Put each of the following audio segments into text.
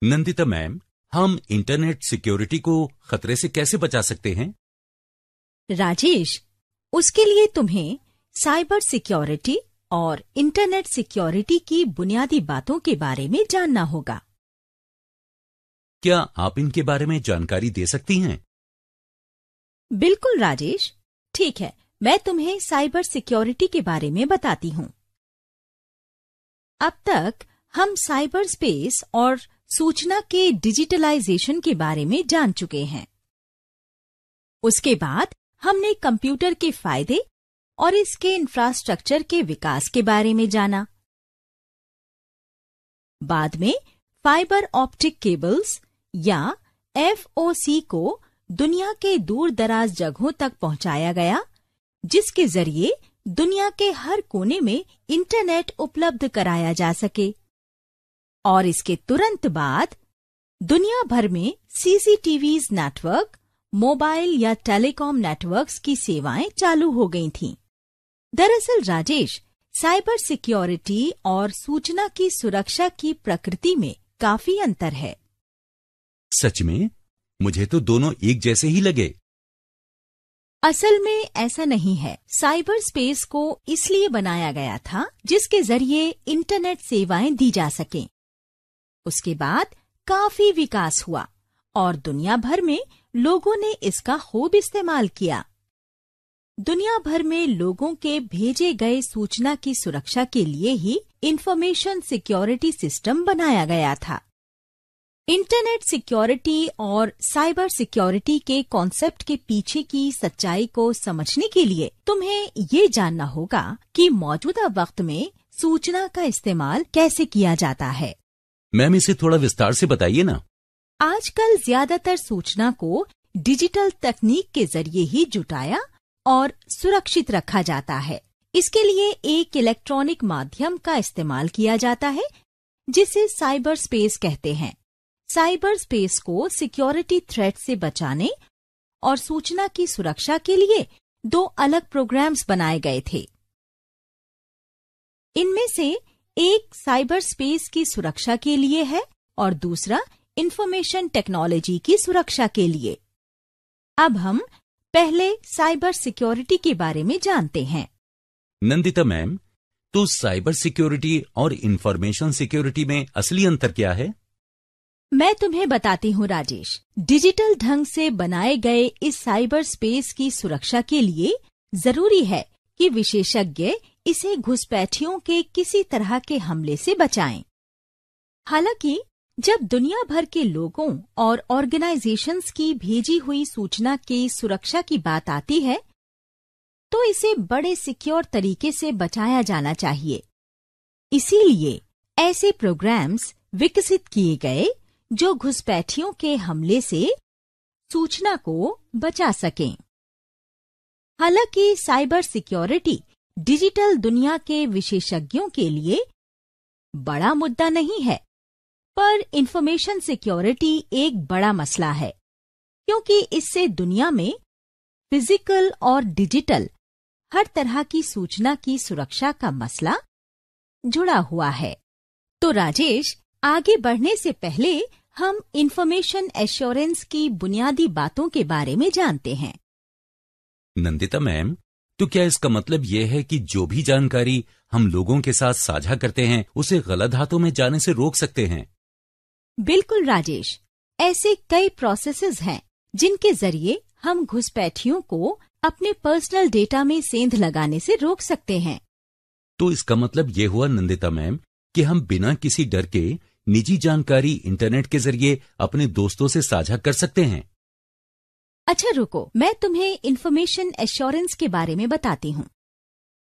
Nandita ma'am, हम internet security को खतरे से कैसे बचा सकते हैं? राजेश, उसके लिए तुम्हें साइबर सिक्योरिटी और इंटरनेट सिक्योरिटी की बुनियादी बातों के बारे में जानना होगा। क्या आप इनके बारे में जानकारी दे सकती हैं? बिल्कुल राजेश, ठीक है, मैं तुम्हें साइबर सिक्योरिटी के बारे में बताती हूँ। अब तक हम साइबर स्पेस और सूचना के डिजिटलाइजेशन के बारे में जान चुके हैं। उसके बाद हमने कंप्यूटर के फायदे और इसके इंफ्रास्ट्रक्चर के विकास के बारे में जाना। बाद में फाइबर ऑप्टिक केबल्स या FOC को दुनिया के दूर दराज जगहों तक पहुंचाया गया, जिसके जरिए दुनिया के हर कोने में इंटरनेट उपलब्ध कराया जा सके। और इसके तुरंत बाद दुनिया भर में CCTVs नेटवर्क, मोबाइल या टेलीकॉम नेटवर्क्स की सेवाएं चालू हो गई थीं। दरअसल राजेश, साइबर सिक्योरिटी और सूचना की सुरक्षा की प्रकृति में काफी अंतर है। सच में? मुझे तो दोनों एक जैसे ही लगे। असल में ऐसा नहीं है। साइबर स्पेस को इसलिए बनाया गया था जिसके जरिए इंटरनेट सेवाएं दी जा सकें। उसके बाद काफी विकास हुआ और दुनिया भर में लोगों ने इसका खूब इस्तेमाल किया। दुनिया भर में लोगों के भेजे गए सूचना की सुरक्षा के लिए ही इंफॉर्मेशन सिक्योरिटी सिस्टम बनाया गया था। इंटरनेट सिक्योरिटी और साइबर सिक्योरिटी के कॉन्सेप्ट के पीछे की सच्चाई को समझने के लिए तुम्हें ये जानना होगा कि मौजूदा वक्त में सूचना का इस्तेमाल कैसे किया जाता है। मैम, इसे थोड़ा विस्तार से बताइए ना। आजकल ज्यादातर सूचना को डिजिटल तकनीक के जरिए ही जुटाया और सुरक्षित रखा जाता है। इसके लिए एक इलेक्ट्रॉनिक माध्यम का इस्तेमाल किया जाता है जिसे साइबर स्पेस कहते हैं। साइबर स्पेस को सिक्योरिटी थ्रेट से बचाने और सूचना की सुरक्षा के लिए 2 अलग प्रोग्राम्स बनाए गए थे। इनमें से एक साइबर स्पेस की सुरक्षा के लिए है और दूसरा इंफॉर्मेशन टेक्नोलॉजी की सुरक्षा के लिए। अब हम पहले साइबर सिक्योरिटी के बारे में जानते हैं। नंदिता मैम, तो साइबर सिक्योरिटी और इंफॉर्मेशन सिक्योरिटी में असली अंतर क्या है? मैं तुम्हें बताती हूँ राजेश। डिजिटल ढंग से बनाए गए इस साइबर स्पेस की सुरक्षा के लिए जरूरी है कि विशेषज्ञ इसे घुसपैठियों के किसी तरह के हमले से बचाएं। हालांकि जब दुनिया भर के लोगों और ऑर्गेनाइजेशंस की भेजी हुई सूचना की सुरक्षा की बात आती है, तो इसे बड़े सिक्योर तरीके से बचाया जाना चाहिए। इसीलिए ऐसे प्रोग्राम्स विकसित किए गए जो घुसपैठियों के हमले से सूचना को बचा सकें। हालांकि साइबर सिक्योरिटी डिजिटल दुनिया के विशेषज्ञों के लिए बड़ा मुद्दा नहीं है, पर इंफॉर्मेशन सिक्योरिटी एक बड़ा मसला है, क्योंकि इससे दुनिया में फिजिकल और डिजिटल हर तरह की सूचना की सुरक्षा का मसला जुड़ा हुआ है। तो राजेश, आगे बढ़ने से पहले हम इंफॉर्मेशन एश्योरेंस की बुनियादी बातों के बारे में जानते हैं। नंदिता मैम, तो क्या इसका मतलब यह है कि जो भी जानकारी हम लोगों के साथ साझा करते हैं उसे गलत हाथों में जाने से रोक सकते हैं? बिल्कुल राजेश, ऐसे कई प्रोसेसेस हैं जिनके जरिए हम घुसपैठियों को अपने पर्सनल डेटा में सेंध लगाने से रोक सकते हैं। तो इसका मतलब ये हुआ नंदिता मैम कि हम बिना किसी डर के निजी जानकारी इंटरनेट के जरिए अपने दोस्तों से साझा कर सकते हैं। अच्छा रुको, मैं तुम्हें इंफॉर्मेशन एश्योरेंस के बारे में बताती हूँ।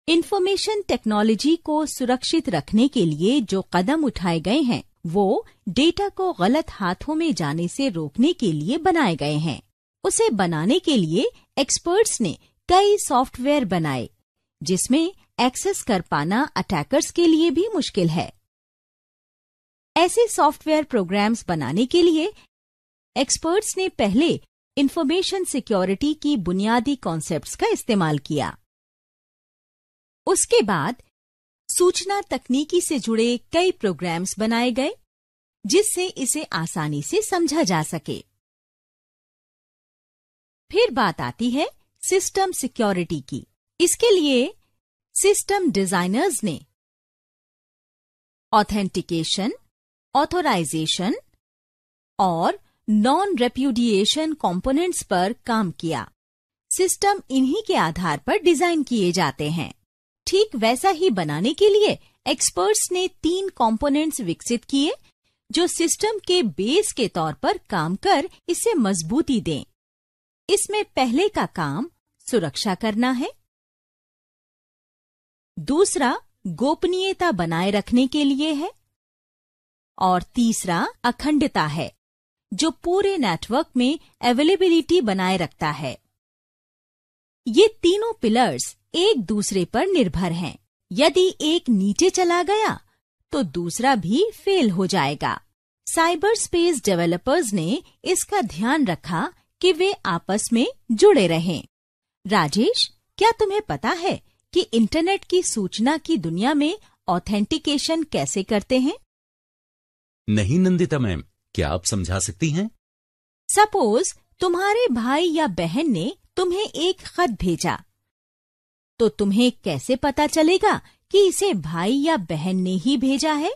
इंफॉर्मेशन टेक्नोलॉजी को सुरक्षित रखने के लिए जो कदम उठाए गए हैं वो डेटा को गलत हाथों में जाने से रोकने के लिए बनाए गए हैं। उसे बनाने के लिए एक्सपर्ट्स ने कई सॉफ्टवेयर बनाए जिसमें एक्सेस कर पाना अटैकर्स के लिए भी मुश्किल है। ऐसे सॉफ्टवेयर प्रोग्राम्स बनाने के लिए एक्सपर्ट्स ने पहले इंफॉर्मेशन सिक्योरिटी की बुनियादी कॉन्सेप्ट्स का इस्तेमाल किया। उसके बाद सूचना तकनीकी से जुड़े कई प्रोग्राम्स बनाए गए जिससे इसे आसानी से समझा जा सके। फिर बात आती है सिस्टम सिक्योरिटी की। इसके लिए सिस्टम डिजाइनर्स ने ऑथेंटिकेशन, ऑथराइजेशन और नॉन रेप्यूडिएशन कंपोनेंट्स पर काम किया। सिस्टम इन्हीं के आधार पर डिजाइन किए जाते हैं। ठीक वैसा ही बनाने के लिए एक्सपर्ट्स ने 3 कंपोनेंट्स विकसित किए जो सिस्टम के बेस के तौर पर काम कर इसे मजबूती दें। इसमें पहले का काम सुरक्षा करना है, दूसरा गोपनीयता बनाए रखने के लिए है और तीसरा अखंडता है जो पूरे नेटवर्क में अवेलेबिलिटी बनाए रखता है। ये तीनों पिलर्स एक दूसरे पर निर्भर हैं। यदि एक नीचे चला गया तो दूसरा भी फेल हो जाएगा। साइबर स्पेस डेवलपर्स ने इसका ध्यान रखा कि वे आपस में जुड़े रहें। राजेश, क्या तुम्हें पता है कि इंटरनेट की सूचना की दुनिया में ऑथेंटिकेशन कैसे करते हैं? नहीं नंदिता मैम, क्या आप समझा सकती हैं? सपोज तुम्हारे भाई या बहन ने तुम्हें एक खत भेजा, तो तुम्हें कैसे पता चलेगा कि इसे भाई या बहन ने ही भेजा है?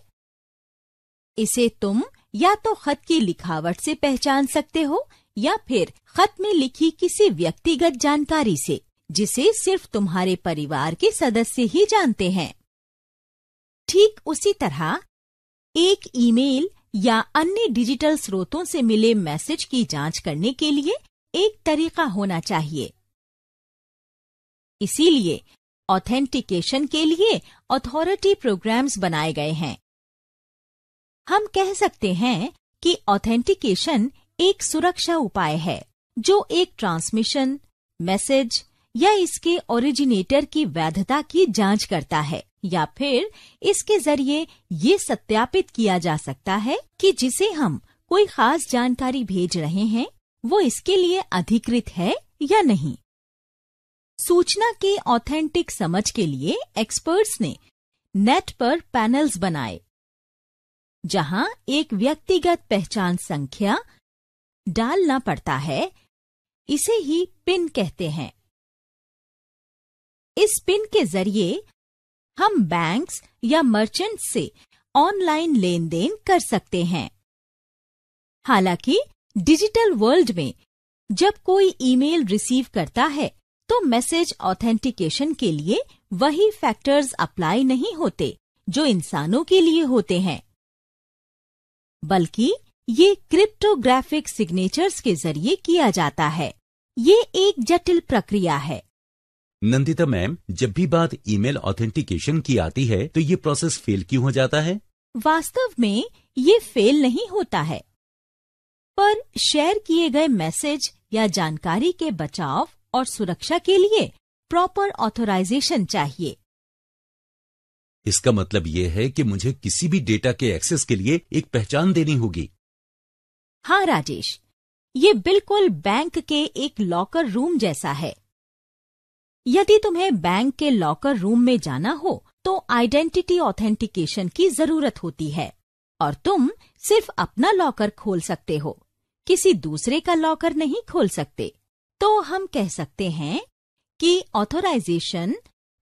इसे तुम या तो खत की लिखावट से पहचान सकते हो या फिर खत में लिखी किसी व्यक्तिगत जानकारी से, जिसे सिर्फ तुम्हारे परिवार के सदस्य ही जानते हैं। ठीक उसी तरह एक ईमेल या अन्य डिजिटल स्रोतों से मिले मैसेज की जांच करने के लिए एक तरीका होना चाहिए। इसीलिए ऑथेंटिकेशन के लिए अथॉरिटी प्रोग्राम्स बनाए गए हैं। हम कह सकते हैं कि ऑथेंटिकेशन एक सुरक्षा उपाय है जो एक ट्रांसमिशन, मैसेज या इसके ओरिजिनेटर की वैधता की जांच करता है, या फिर इसके जरिए ये सत्यापित किया जा सकता है कि जिसे हम कोई खास जानकारी भेज रहे हैं वो इसके लिए अधिकृत है या नहीं। सूचना के ऑथेंटिक समझ के लिए एक्सपर्ट्स ने नेट पर पैनल्स बनाए जहां एक व्यक्तिगत पहचान संख्या डालना पड़ता है। इसे ही पिन कहते हैं। इस पिन के जरिए हम बैंक्स या मर्चेंट्स से ऑनलाइन लेन देन कर सकते हैं। हालांकि डिजिटल वर्ल्ड में जब कोई ईमेल रिसीव करता है तो मैसेज ऑथेंटिकेशन के लिए वही फैक्टर्स अप्लाई नहीं होते जो इंसानों के लिए होते हैं, बल्कि ये क्रिप्टोग्राफिक सिग्नेचर्स के जरिए किया जाता है। ये एक जटिल प्रक्रिया है। नंदिता मैम, जब भी बात ईमेल ऑथेंटिकेशन की आती है तो ये प्रोसेस फेल क्यों हो जाता है? वास्तव में ये फेल नहीं होता है, पर शेयर किए गए मैसेज या जानकारी के बचाव और सुरक्षा के लिए प्रॉपर ऑथराइजेशन चाहिए। इसका मतलब ये है कि मुझे किसी भी डेटा के एक्सेस के लिए एक पहचान देनी होगी। हाँ राजेश, ये बिल्कुल बैंक के एक लॉकर रूम जैसा है। यदि तुम्हें बैंक के लॉकर रूम में जाना हो तो आइडेंटिटी ऑथेंटिकेशन की जरूरत होती है और तुम सिर्फ अपना लॉकर खोल सकते हो, किसी दूसरे का लॉकर नहीं खोल सकते। तो हम कह सकते हैं कि ऑथराइजेशन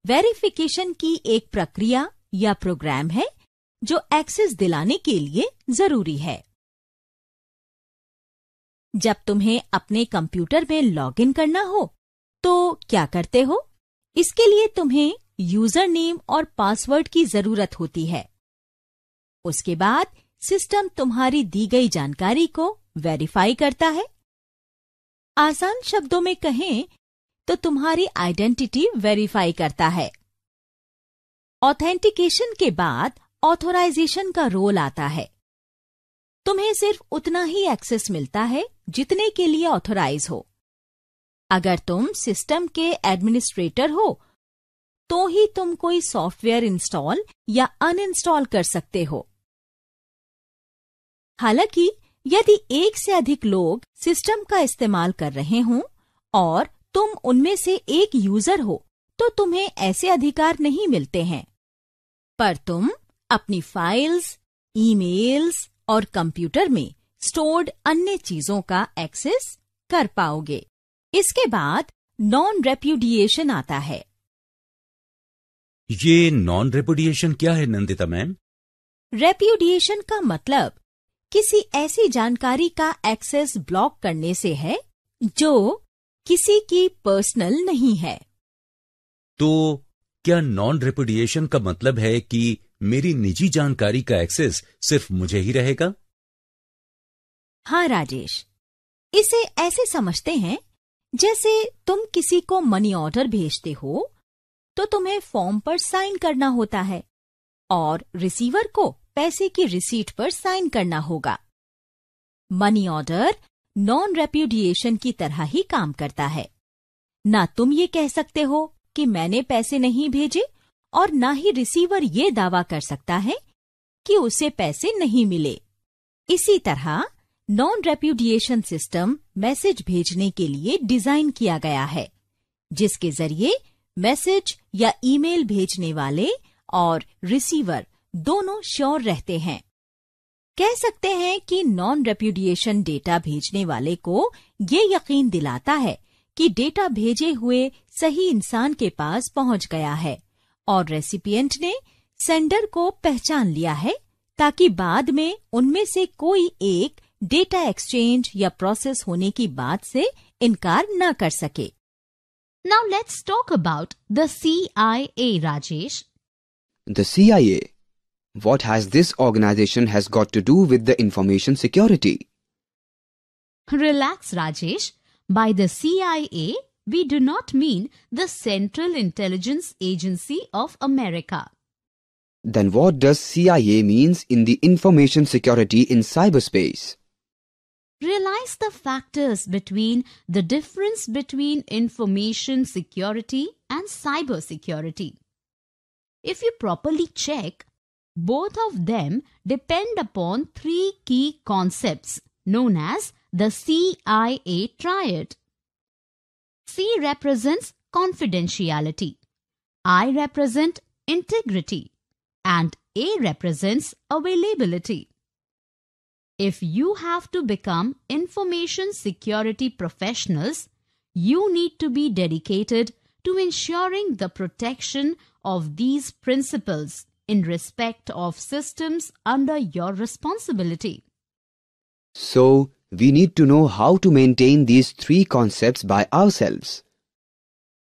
वेरिफिकेशन की एक प्रक्रिया या प्रोग्राम है जो एक्सेस दिलाने के लिए जरूरी है। जब तुम्हें अपने कंप्यूटर में लॉगिन करना हो तो क्या करते हो? इसके लिए तुम्हें यूजर नेम और पासवर्ड की जरूरत होती है। उसके बाद सिस्टम तुम्हारी दी गई जानकारी को वेरीफाई करता है। आसान शब्दों में कहें तो तुम्हारी आइडेंटिटी वेरीफाई करता है। ऑथेंटिकेशन के बाद ऑथराइजेशन का रोल आता है। तुम्हें सिर्फ उतना ही एक्सेस मिलता है जितने के लिए ऑथराइज हो। अगर तुम सिस्टम के एडमिनिस्ट्रेटर हो तो ही तुम कोई सॉफ्टवेयर इंस्टॉल या अनइंस्टॉल कर सकते हो। हालांकि यदि एक से अधिक लोग सिस्टम का इस्तेमाल कर रहे हों और तुम उनमें से एक यूजर हो तो तुम्हें ऐसे अधिकार नहीं मिलते हैं, पर तुम अपनी फाइल्स, ईमेल्स और कंप्यूटर में स्टोर्ड अन्य चीजों का एक्सेस कर पाओगे। इसके बाद नॉन रेप्यूडिएशन आता है। ये नॉन रेपुडिएशन क्या है नंदिता मैम? रेप्यूडिएशन का मतलब किसी ऐसी जानकारी का एक्सेस ब्लॉक करने से है जो किसी की पर्सनल नहीं है। तो क्या नॉन रेपुडिएशन का मतलब है कि मेरी निजी जानकारी का एक्सेस सिर्फ मुझे ही रहेगा? हाँ राजेश, इसे ऐसे समझते हैं जैसे तुम किसी को मनी ऑर्डर भेजते हो तो तुम्हें फॉर्म पर साइन करना होता है और रिसीवर को पैसे की रिसीट पर साइन करना होगा। मनी ऑर्डर नॉन रेप्यूडिएशन की तरह ही काम करता है। ना तुम ये कह सकते हो कि मैंने पैसे नहीं भेजे और ना ही रिसीवर ये दावा कर सकता है कि उसे पैसे नहीं मिले। इसी तरह नॉन रेप्यूडिएशन सिस्टम मैसेज भेजने के लिए डिजाइन किया गया है, जिसके जरिए मैसेज या ईमेल भेजने वाले और रिसीवर दोनों श्योर रहते हैं। कह सकते हैं कि नॉन रेप्यूडिएशन डेटा भेजने वाले को ये यकीन दिलाता है कि डेटा भेजे हुए सही इंसान के पास पहुंच गया है और रेसिपिएंट ने सेंडर को पहचान लिया है, ताकि बाद में उनमें से कोई एक डेटा एक्सचेंज या प्रोसेस होने की बात से इनकार न कर सके। Now let's talk about the CIA, Rajesh. The CIA. What has this organization has got to do with the information security? Relax, Rajesh. By the CIA, we do not mean the Central Intelligence Agency of America. Then what does CIA means in the information security in cyberspace? Realize the factors between the difference between information security and cyber security. If you properly check, both of them depend upon three key concepts known as the CIA triad. C represents confidentiality, I represent integrity, and A represents availability. If you have to become information security professionals, you need to be dedicated to ensuring the protection of these principles in respect of systems under your responsibility. So, we need to know how to maintain these three concepts by ourselves.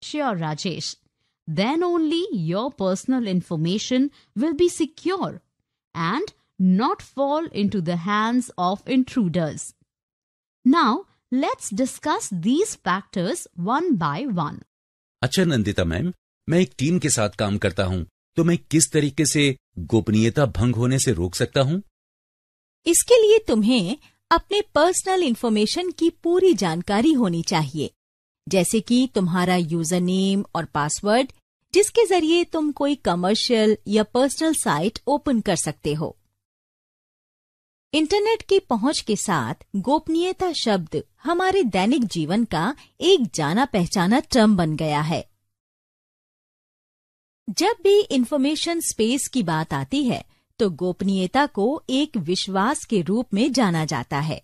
Sure, Rajesh. Then only your personal information will be secure and not fall into the hands of intruders. Now, let's discuss these factors one by one. अच्छा Nandita ma'am, मैं एक team के साथ काम करता हूँ, तो मैं किस तरीके से गोपनीयता भंग होने से रोक सकता हूँ? इसके लिए तुम्हें अपने पर्सनल इंफॉर्मेशन की पूरी जानकारी होनी चाहिए, जैसे कि तुम्हारा यूजर नेम और पासवर्ड, जिसके जरिए तुम कोई कमर्शियल या पर्सनल साइट ओपन कर सकते हो। इंटरनेट की पहुंच के साथ गोपनीयता शब्द हमारे दैनिक जीवन का एक जाना पहचाना टर्म बन गया है। जब भी इंफॉर्मेशन स्पेस की बात आती है तो गोपनीयता को एक विश्वास के रूप में जाना जाता है।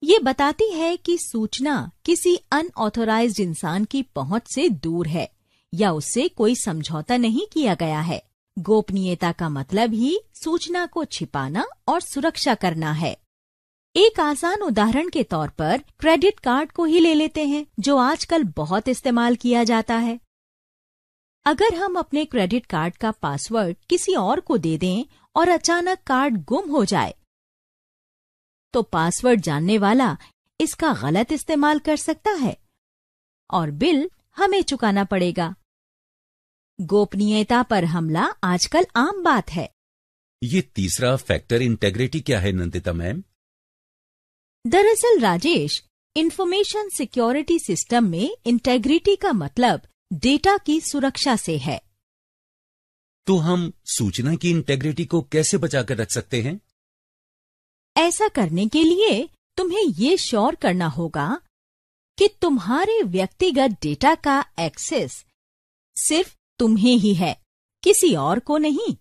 ये बताती है कि सूचना किसी अनऑथोराइज्ड इंसान की पहुंच से दूर है या उससे कोई समझौता नहीं किया गया है। गोपनीयता का मतलब ही सूचना को छिपाना और सुरक्षा करना है। एक आसान उदाहरण के तौर पर क्रेडिट कार्ड को ही ले लेते हैं, जो आजकल बहुत इस्तेमाल किया जाता है। अगर हम अपने क्रेडिट कार्ड का पासवर्ड किसी और को दे दें और अचानक कार्ड गुम हो जाए, तो पासवर्ड जानने वाला इसका गलत इस्तेमाल कर सकता है और बिल हमें चुकाना पड़ेगा। गोपनीयता पर हमला आजकल आम बात है। ये तीसरा फैक्टर इंटेग्रिटी क्या है नंदिता मैम? दरअसल राजेश, इंफॉर्मेशन सिक्योरिटी सिस्टम में इंटेग्रिटी का मतलब डेटा की सुरक्षा से है। तो हम सूचना की इंटेग्रिटी को कैसे बचाकर रख सकते हैं? ऐसा करने के लिए तुम्हें ये श्योर करना होगा कि तुम्हारे व्यक्तिगत डेटा का एक्सेस सिर्फ तुम्हें ही है, किसी और को नहीं।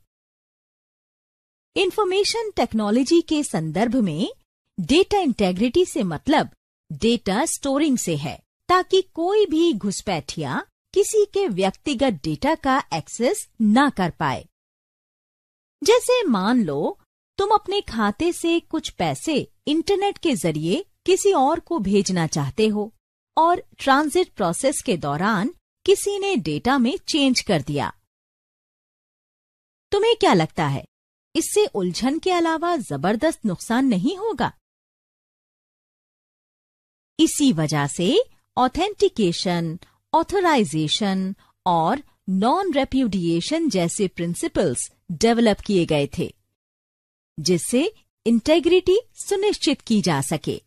इंफॉर्मेशन टेक्नोलॉजी के संदर्भ में डेटा इंटेग्रिटी से मतलब डेटा स्टोरिंग से है, ताकि कोई भी घुसपैठिया किसी के व्यक्तिगत डेटा का एक्सेस ना कर पाए। जैसे मान लो तुम अपने खाते से कुछ पैसे इंटरनेट के जरिए किसी और को भेजना चाहते हो और ट्रांजिट प्रोसेस के दौरान किसी ने डेटा में चेंज कर दिया। तुम्हें क्या लगता है, इससे उलझन के अलावा जबरदस्त नुकसान नहीं होगा? इसी वजह से ऑथेंटिकेशन, ऑथराइजेशन और नॉन रेप्यूडिएशन जैसे प्रिंसिपल्स डेवलप किए गए थे, जिससे इंटेग्रिटी सुनिश्चित की जा सके।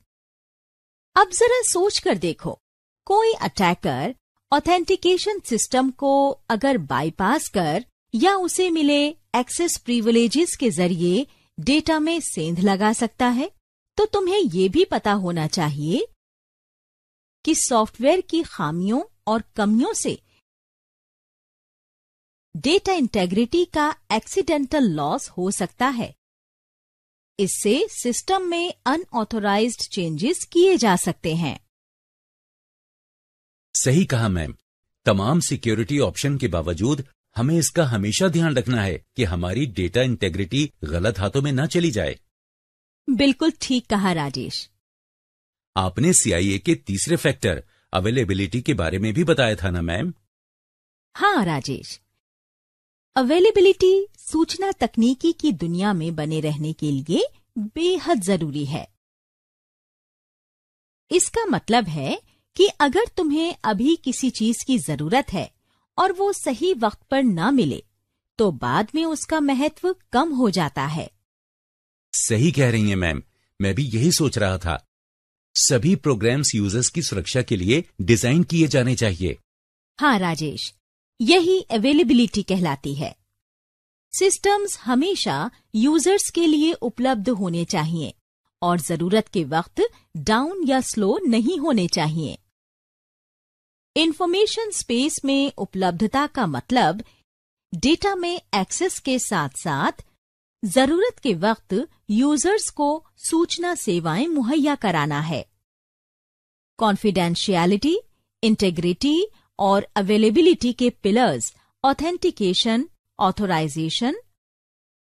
अब जरा सोच कर देखो, कोई अटैकर ऑथेंटिकेशन सिस्टम को अगर बाईपास कर या उसे मिले एक्सेस प्रिविलेजेस के जरिए डेटा में सेंध लगा सकता है, तो तुम्हें ये भी पता होना चाहिए कि सॉफ्टवेयर की खामियों और कमियों से डेटा इंटेग्रिटी का एक्सीडेंटल लॉस हो सकता है। इससे सिस्टम में अनऑथोराइज्ड चेंजेस किए जा सकते हैं। सही कहा मैम। तमाम सिक्योरिटी ऑप्शन के बावजूद हमें इसका हमेशा ध्यान रखना है कि हमारी डेटा इंटेग्रिटी गलत हाथों में न चली जाए। बिल्कुल ठीक कहा राजेश। आपने CIA के तीसरे फैक्टर अवेलेबिलिटी के बारे में भी बताया था ना मैम? हाँ राजेश, अवेलेबिलिटी सूचना तकनीकी की दुनिया में बने रहने के लिए बेहद जरूरी है। इसका मतलब है कि अगर तुम्हें अभी किसी चीज की जरूरत है और वो सही वक्त पर ना मिले, तो बाद में उसका महत्व कम हो जाता है। सही कह रही हैं मैम, मैं भी यही सोच रहा था। सभी प्रोग्राम्स यूजर्स की सुरक्षा के लिए डिजाइन किए जाने चाहिए। हाँ राजेश, यही अवेलेबिलिटी कहलाती है। सिस्टम्स हमेशा यूजर्स के लिए उपलब्ध होने चाहिए और जरूरत के वक्त डाउन या स्लो नहीं होने चाहिए। इंफॉर्मेशन स्पेस में उपलब्धता का मतलब डेटा में एक्सेस के साथ साथ जरूरत के वक्त यूजर्स को सूचना सेवाएं मुहैया कराना है। कॉन्फिडेंशियलिटी, इंटेग्रिटी और अवेलेबिलिटी के पिलर्स ऑथेंटिकेशन, ऑथराइजेशन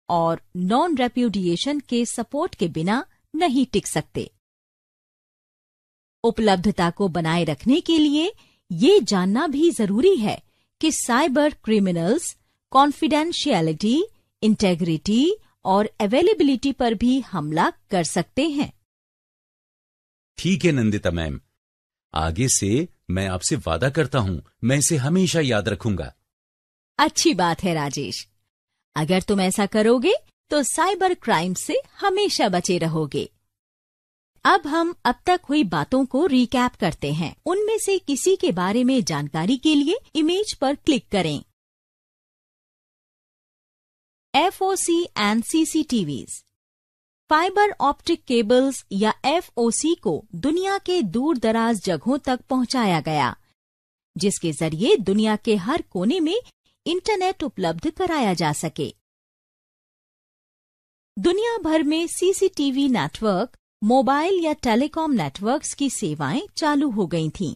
और नॉन रेप्यूडिएशन के सपोर्ट के बिना नहीं टिक सकते। उपलब्धता को बनाए रखने के लिए ये जानना भी जरूरी है कि साइबर क्रिमिनल्स कॉन्फिडेंशियलिटी, इंटेग्रिटी और अवेलेबिलिटी पर भी हमला कर सकते हैं। ठीक है नंदिता मैम, आगे से मैं आपसे वादा करता हूं, मैं इसे हमेशा याद रखूंगा। अच्छी बात है राजेश। अगर तुम ऐसा करोगे तो साइबर क्राइम से हमेशा बचे रहोगे। अब हम अब तक हुई बातों को रिकैप करते हैं। उनमें से किसी के बारे में जानकारी के लिए इमेज पर क्लिक करें। FOC and CCTVs, fibre optic cables या FOC को दुनिया के दूर दराज जगहों तक पहुंचाया गया, जिसके जरिए दुनिया के हर कोने में इंटरनेट उपलब्ध कराया जा सके। दुनिया भर में CCTV नेटवर्क, मोबाइल या टेलीकॉम नेटवर्क्स की सेवाएं चालू हो गई थीं।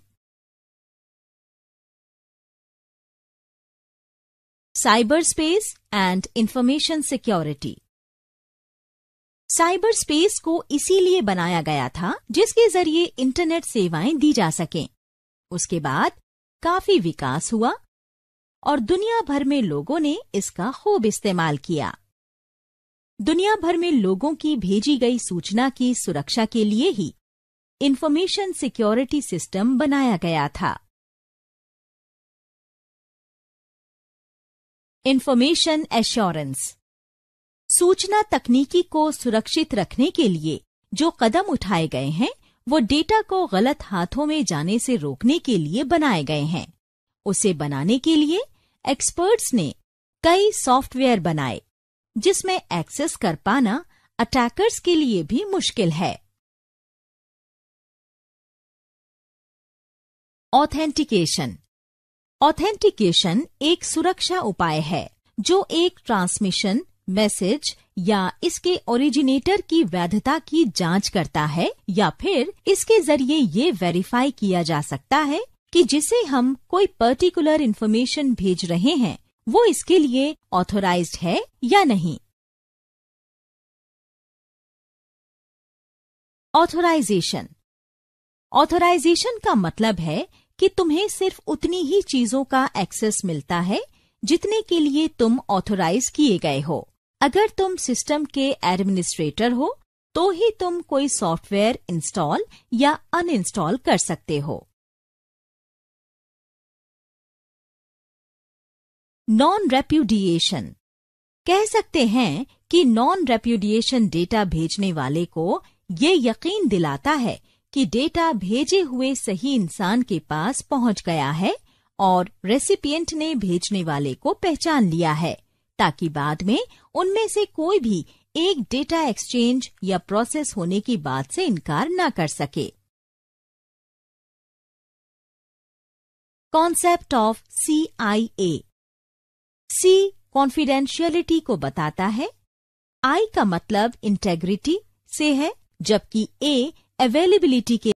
Cyber space and information security, cyber space को इसीलिए बनाया गया था जिसके जरिए इंटरनेट सेवाएं दी जा सकें। उसके बाद काफी विकास हुआ और दुनिया भर में लोगों ने इसका खूब इस्तेमाल किया। दुनिया भर में लोगों की भेजी गई सूचना की सुरक्षा के लिए ही इंफॉर्मेशन सिक्योरिटी सिस्टम बनाया गया था। इंफॉर्मेशन एश्योरेंस, सूचना तकनीकी को सुरक्षित रखने के लिए जो कदम उठाए गए हैं वो डेटा को गलत हाथों में जाने से रोकने के लिए बनाए गए हैं। उसे बनाने के लिए एक्सपर्ट्स ने कई सॉफ्टवेयर बनाए जिसमें एक्सेस कर पाना अटैकर्स के लिए भी मुश्किल है। ऑथेंटिकेशन, ऑथेंटिकेशन एक सुरक्षा उपाय है जो एक ट्रांसमिशन, मैसेज या इसके ओरिजिनेटर की वैधता की जांच करता है, या फिर इसके जरिए ये वेरीफाई किया जा सकता है कि जिसे हम कोई पर्टिकुलर इन्फॉर्मेशन भेज रहे हैं वो इसके लिए ऑथोराइज्ड है या नहीं। ऑथोराइजेशन। ऑथोराइजेशन का मतलब है कि तुम्हें सिर्फ उतनी ही चीजों का एक्सेस मिलता है जितने के लिए तुम ऑथोराइज किए गए हो। अगर तुम सिस्टम के एडमिनिस्ट्रेटर हो तो ही तुम कोई सॉफ्टवेयर इंस्टॉल या अनइंस्टॉल कर सकते हो। Non repudiation. कह सकते हैं कि नॉन रेप्यूडिएशन डेटा भेजने वाले को ये यकीन दिलाता है कि डेटा भेजे हुए सही इंसान के पास पहुंच गया है और रेसिपिएंट ने भेजने वाले को पहचान लिया है, ताकि बाद में उनमें से कोई भी एक डेटा एक्सचेंज या प्रोसेस होने की बात से इनकार न कर सके। Concept of CIA। C confidentiality को बताता है, I का मतलब इंटेग्रिटी से है, जबकि A अवेलेबिलिटी के